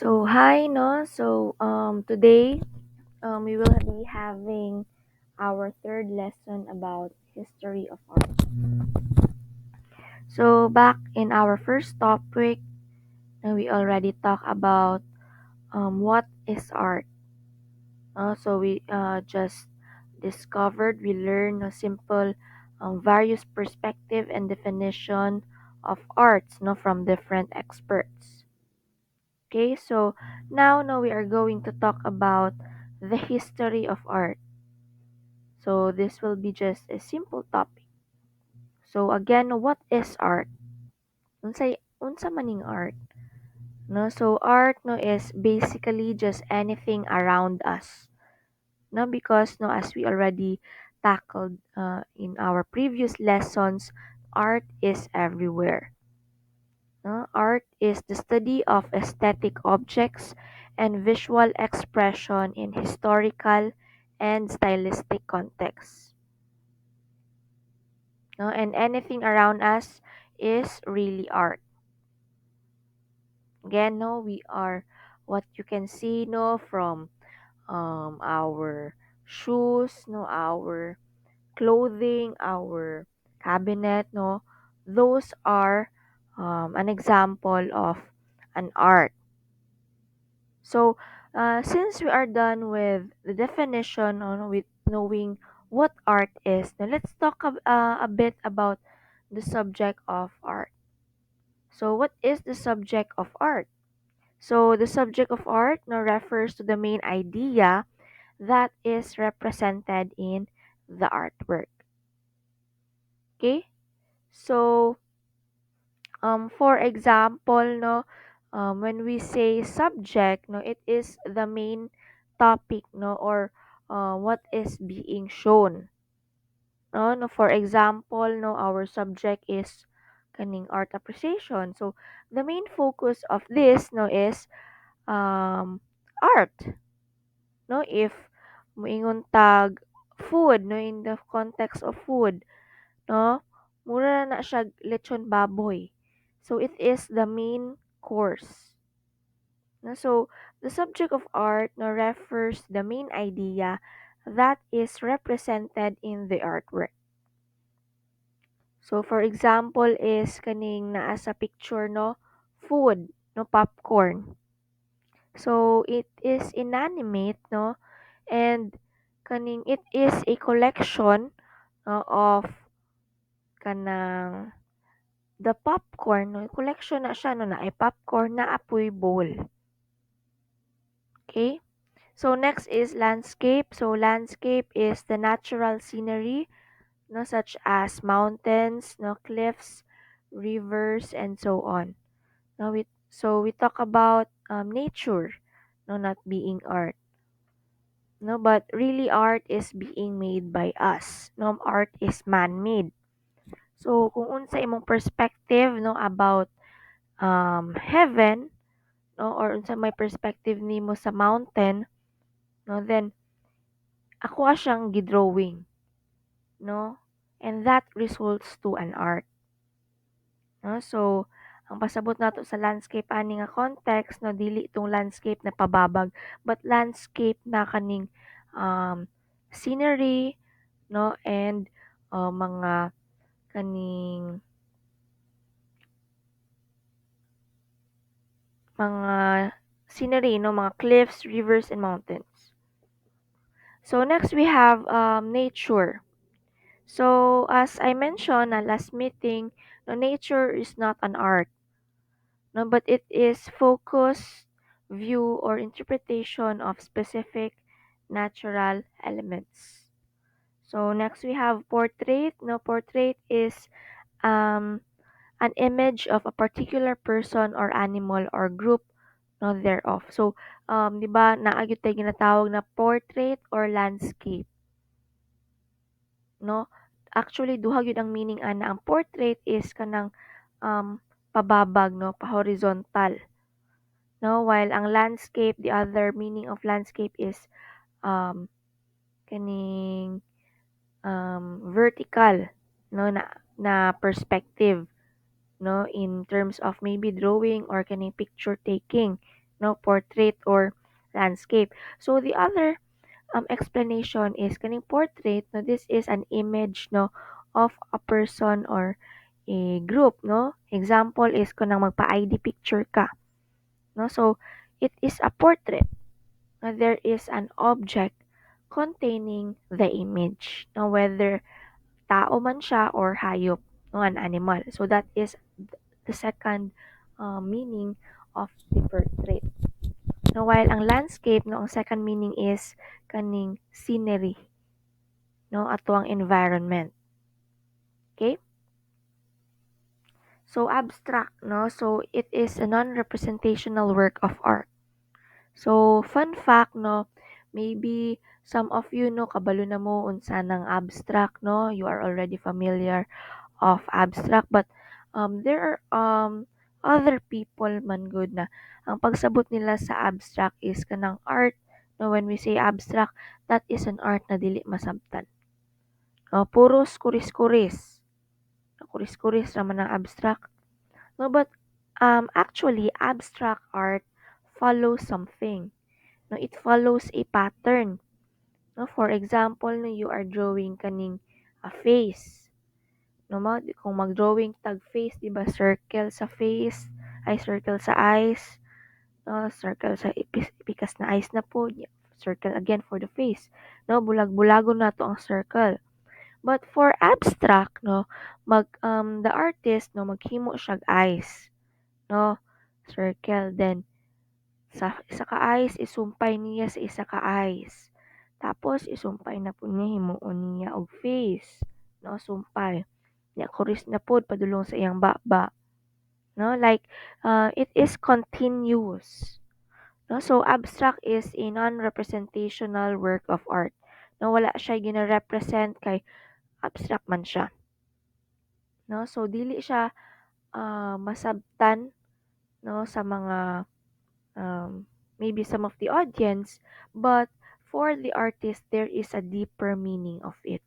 So hi no. Today we will be having our third lesson about history of art. So back in our first topic, we already talked about what is art. We just discovered we learned a simple various perspective and definition of arts no from different experts. Okay, so now we are going to talk about the history of art. So this will be just a simple topic. So again, what is art? Unsa maning art? No, so art no is basically just anything around us. No, because no, as we already tackled in our previous lessons, art is everywhere. No? Art is the study of aesthetic objects and visual expression in historical and stylistic contexts. No? And anything around us is really art. Again, no, we are what you can see no from our shoes, no, our clothing, our cabinet, no, those are an example of an art. So, since we are done with the definition on with knowing what art is, now let's talk a bit about the subject of art. So, what is the subject of art? So, the subject of art now refers to the main idea that is represented in the artwork. Okay? So, for example, no, when we say subject, no, it is the main topic, no, or what is being shown. No, for example, no, our subject is kaning art appreciation. So, the main focus of this, no, is art. No, if moingon tag food, no, in the context of food, no, mura na siya lechon baboy. So it is the main course. No? So the subject of art no, refers to the main idea that is represented in the artwork. So for example is kaning naa sa picture no food no popcorn. So it is inanimate no and kaning it is a collection of kanang the popcorn, no, collection na siya no na ay popcorn na apoy bowl. Okay? So next is landscape. So landscape is the natural scenery, no, such as mountains, no, cliffs, rivers, and so on. Now we talk about nature, no, not being art. No, but really art is being made by us. No, art is man-made. So kung unsa imong perspective no about heaven no or unsa may perspective nimo sa mountain no then ako siyang gidrawing no and that results to an art no so ang pasabot nato sa landscape ani nga context no dili itong landscape na pababag but landscape na kaning um, scenery no and mga kaning mga scenery no mga cliffs rivers and mountains. So next we have nature. So as I mentioned na last meeting, no, nature is not an art, no, but it is focused view or interpretation of specific natural elements. So next we have portrait. No, portrait is um, an image of a particular person or animal or group no thereof. So, di ba naagyo tayo ginatawag na portrait or landscape, no? Actually, duha gyud ang meaning ana. Ang portrait is kanang pababag, no, pa-horizontal. No, while ang landscape, the other meaning of landscape is um kaning vertical, no, na perspective, no, in terms of maybe drawing or kaning picture taking, no, portrait or landscape. So the other explanation is kaning portrait, no, this is an image, no, of a person or a group, no. Example is kunang magpa-ID picture ka, no. So it is a portrait. There is an object containing the image, no, whether tao man siya or hayop, no, an animal. So that is the second meaning of the portrait. No, while ang landscape, no, ang second meaning is kaning scenery, no, ato ang environment. Okay? So abstract, no, so it is a non-representational work of art. So fun fact, no, maybe some of you, no, kabalo na mo unsa ng abstract, no, you are already familiar of abstract, but there are other people man good na ang pagsabot nila sa abstract is kanang art, no. When we say abstract, that is an art na dili masabtan, puros kuris-kuris, kuris-kuris raman ang abstract, no. But actually abstract art follows something, no. It follows a pattern, no. For example, no, you are drawing kaning a face, no, kung mag-drawing tag face, di ba, circle sa face, ay circle sa eyes, no, circle sa pikas na eyes na po, circle again for the face, no, bulag-bulagon na to ang circle. But for abstract, no, the artist, no, maghimo siya eyes, no, circle, then sa isa ka eyes isumpay niya sa isa ka eyes, tapos isumpay na po niya himuon niya og face, no, sumpay nya kuris na pod padulong sa iyang baba, no, like it is continuous, no. So abstract is a non-representational work of art, no, wala siya gina-represent kay abstract man siya, no. So dili siya masabtan, no, sa mga maybe some of the audience, but for the artist there is a deeper meaning of it.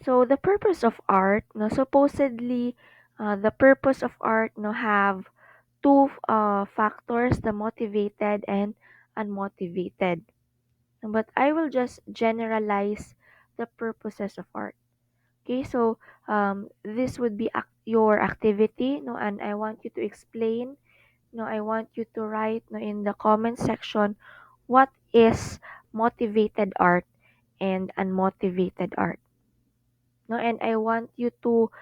So the purpose of art, no, supposedly the purpose of art, no, have two factors, the motivated and unmotivated. But I will just generalize the purposes of art. Okay, so this would be your activity, no, and I want you to explain, no, I want you to write, no, in the comment section what is motivated art and unmotivated art, no, and I want you to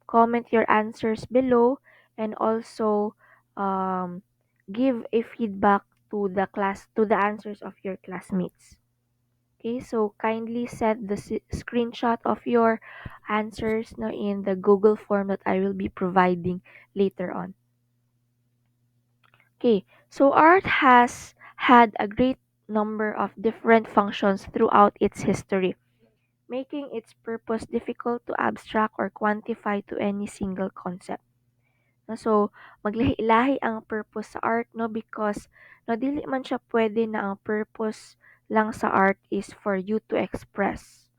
comment your answers below, and also um, give a feedback to the class, to the answers of your classmates. Okay, so kindly send the screenshot of your answers, no, in the Google form that I will be providing later on. Okay, so art has had a great number of different functions throughout its history, making its purpose difficult to abstract or quantify to any single concept. No, so maglahi-lahi ang purpose sa art, no, because no, dili man siya pwede na ang purpose lang sa art is for you to express,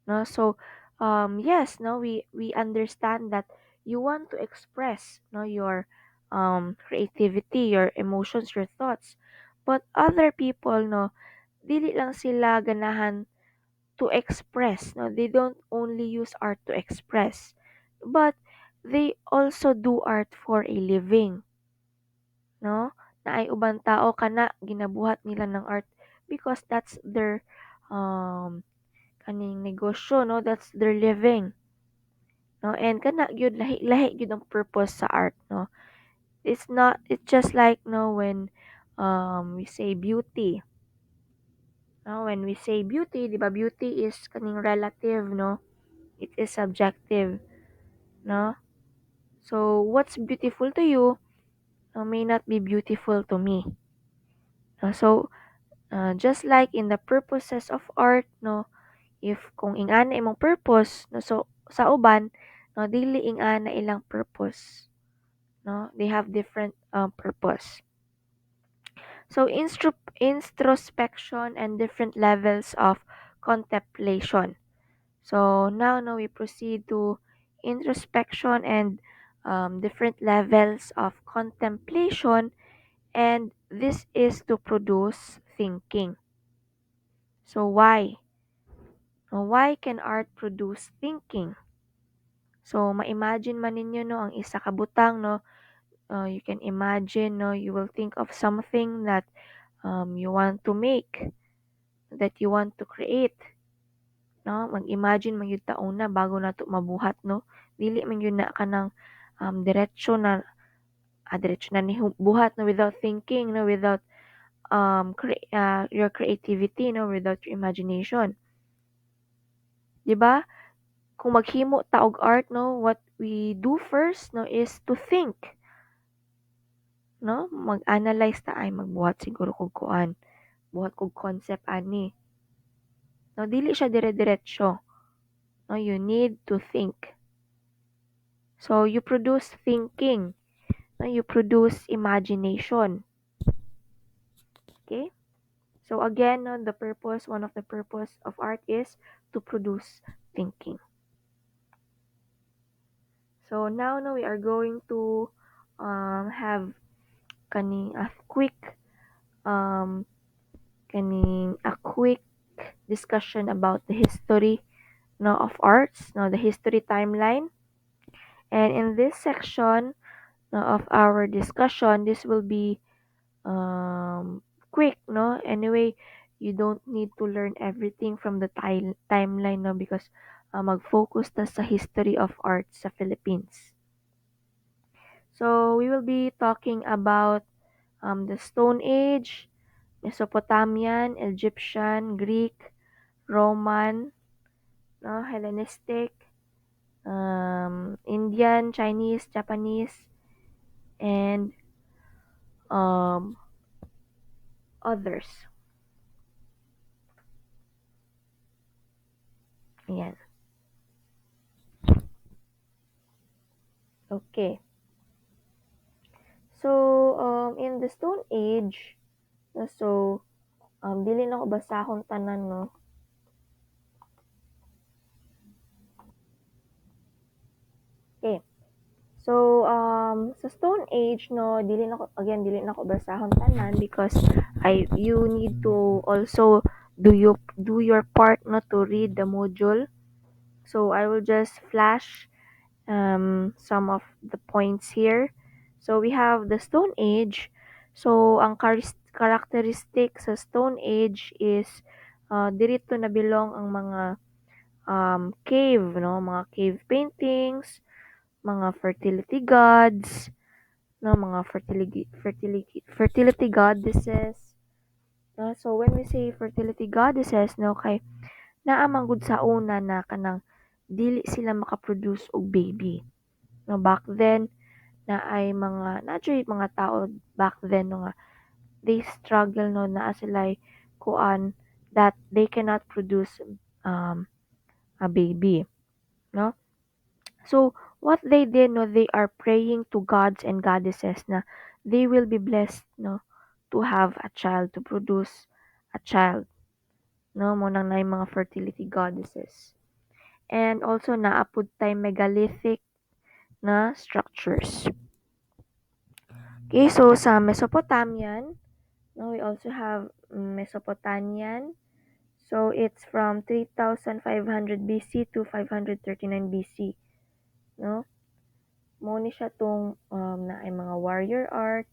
no. So yes, no, we understand that you want to express, no, your creativity, your emotions, your thoughts, but other people, no, dili lang sila ganahan to express, no. They don't only use art to express, but they also do art for a living, no. Na ay ubang tao kana ginabuhat nila ng art because that's their kaning negosyo, no, that's their living, no. And kana gyud lahi-lahi gyud ang purpose sa art, no. It's just like, no, when we say beauty, no, when we say beauty, di ba, beauty is kaning relative, no, it is subjective, no. So what's beautiful to you may not be beautiful to me, no? So just like in the purposes of art, no, if kung ingana imong purpose, no, so sa uban, no, dili ingana ilang purpose, no, they have different purpose. So introspection and different levels of contemplation. So now we proceed to introspection and different levels of contemplation, and this is to produce thinking. So why can art produce thinking? So ma-imagine man ninyo no ang isa ka butang no, you can imagine no, you will think of something that you want to make, that you want to create, no? Mag-imagine man gyud ta una bago nato mabuhat no. Dili man gyud na kanang diretso na diretso na ni buhat no, without thinking no, without your creativity no, without your imagination. 'Di ba? Kung maghimo ta og art no, what we do first no is to think, no? Mag-analyze ta ay magbuhat siguro kog kuan, buhat kog concept ani. No, dili siya dire-diretso. No, you need to think. So you produce thinking, no? You produce imagination. Okay? So again, no, the purpose, one of the purpose of art is to produce thinking. So now no, we are going to have kaning a quick um quick discussion about the history no of arts, no, the history timeline. And in this section no, of our discussion, this will be quick, no. Anyway, you don't need to learn everything from the timeline, no, because mag-focus ta sa history of arts sa Philippines. So we will be talking about the Stone Age, Mesopotamian, Egyptian, Greek, Roman, no, Hellenistic, Indian, Chinese, Japanese, and um, others. Ayan. Okay. So, in the Stone Age, no, so, dili na ko basahon tanan, no. Okay. So, sa Stone Age, no, dili na ko basahon tanan because you need to also do your part, no, to read the module. So, I will just flash some of the points here. So we have the Stone Age. So ang characteristic sa Stone Age is dirito na bilong ang mga cave, no, mga cave paintings, mga fertility gods, no, mga fertility goddesses. No? So when we say fertility goddesses, no, kay naamang gud sa una na kanang dili sila makaproduce og baby. No, back then na ay mga tao back then no nga they struggle no na sila kuan that they cannot produce a baby, no. So what they did no, they are praying to gods and goddesses na they will be blessed no to have a child, to produce a child, no, mo nang nay mga fertility goddesses. And also naapud tay megalithic na structures. Okay, so sa Mesopotamian, no, we also have Mesopotamian. So it's from 3500 BC to 539 BC, no? Mo ni siya tong na ay mga warrior art,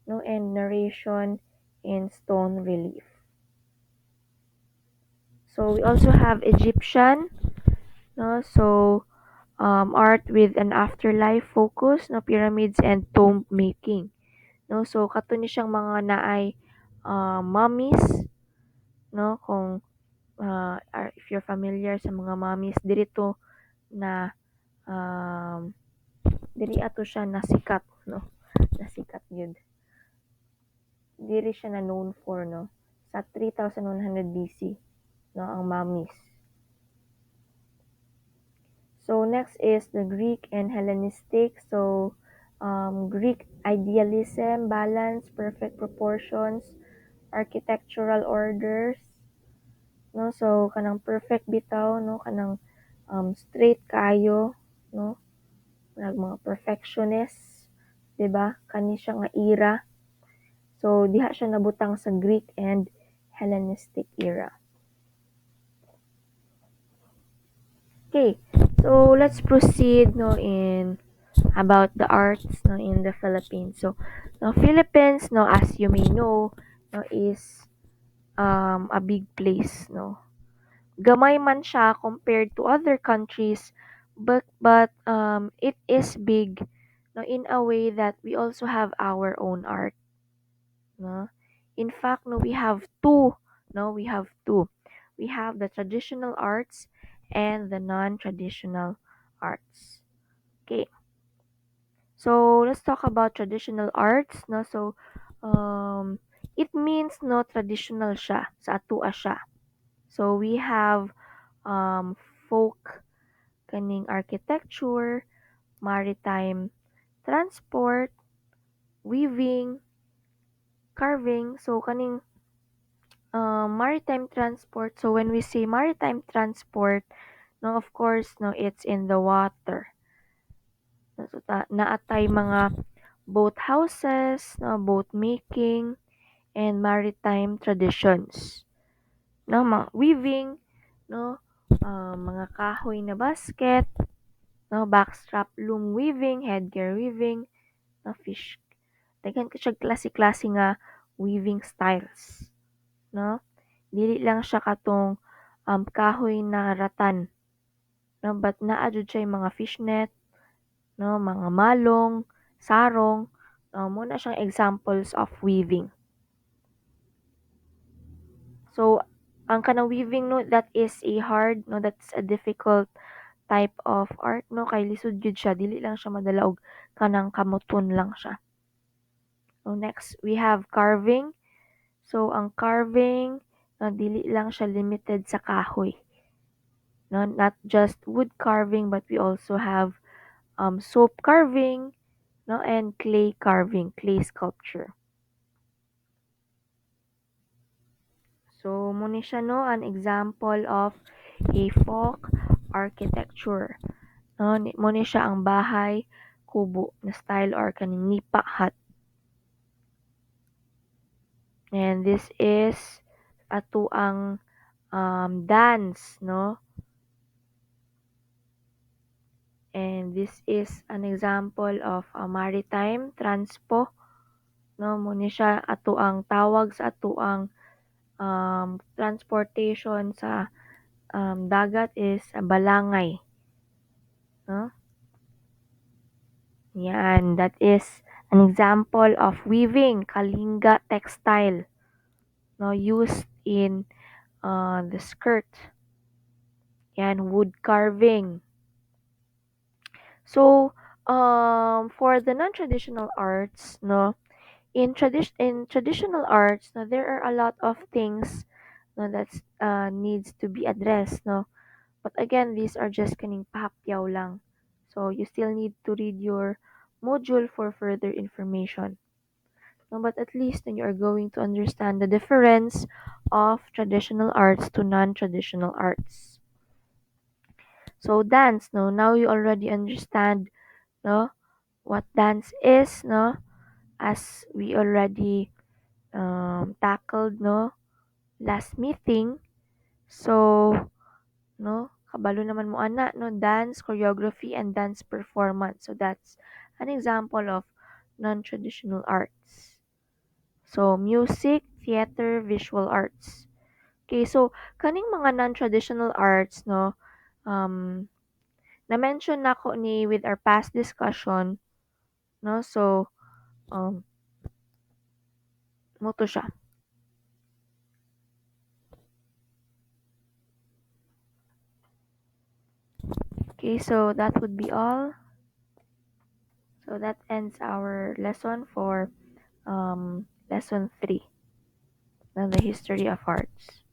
no, and narration in stone relief. So we also have Egyptian, no? So art with an afterlife focus, no, pyramids and tomb making, no? So kato ni siyang mga naay mummies, no? Kung if you're familiar sa mga mummies dirito na um, diri ato siya nasikat, no, nasikat yun, diri siya na known for no sa 3100 BC, no, ang mummies. So next is the Greek and Hellenistic. So Greek idealism, balance, perfect proportions, architectural orders, no, so kanang perfect bitaw, no, kanang straight kayo, no, mga perfectionist, 'di ba? Kani siya nga era. So diha siya nabutang sa Greek and Hellenistic era. Okay, so let's proceed no in about the arts no in the Philippines. So the Philippines no, as you may know, no, is a big place no. Gamay man siya compared to other countries, but it is big no in a way that we also have our own art no. In fact no, we have two no, we have two. We have the traditional arts and the non-traditional arts. Okay. So let's talk about traditional arts no. So it means no traditional siya sa atua siya. So we have folk kaning architecture, maritime transport, weaving, carving. So kaning maritime transport. So when we say maritime transport, no, of course, no, it's in the water. So naatay mga boat houses, no, boat making, and maritime traditions. No, mga weaving, no, mga kahoy na basket, no, backstrap loom weaving, headgear weaving, no, fish. Daghan ka siya klase-klase nga weaving styles, no. Dili lang siya katong kahoy na ratan, no, but naa jud siya mga fishnet, no, mga malong, sarong, mo na siyang examples of weaving. So, ang kanang weaving no, that is a hard no, that's a difficult type of art no, kay lisod gyud siya, dili lang siya madala og kanang kamuton lang siya. So next, we have carving. So ang carving no, dili lang siya limited sa kahoy. No, not just wood carving but we also have soap carving no and clay carving, clay sculpture. So muna siya no an example of a folk architecture. No, muna siya ang bahay kubo na style or kaning nipa hut. And this is ato ang dance no. And this is an example of a maritime transpo no, muna siya ato ang tawag sa ato ang transportation sa dagat is balangay no. Yan, that is an example of weaving kalinga textile no, used in the skirt. Yan, wood carving. So for the non-traditional arts no, in traditional arts no, there are a lot of things no, that's needs to be addressed no. But again, these are just kaning pahapyaw lang. So you still need to read your module for further information. No, but at least then you are going to understand the difference of traditional arts to non-traditional arts. So dance, no, now you already understand no what dance is no, as we already tackled no last meeting. So no, kabalo naman mo ana no, dance choreography and dance performance. So that's an example of non-traditional arts. So music, theater, visual arts. Okay, so kaning mga non-traditional arts no, na-mention nako ni with our past discussion no. So mo to siya. Okay, so that would be all. So that ends our lesson for lesson 3, the history of arts.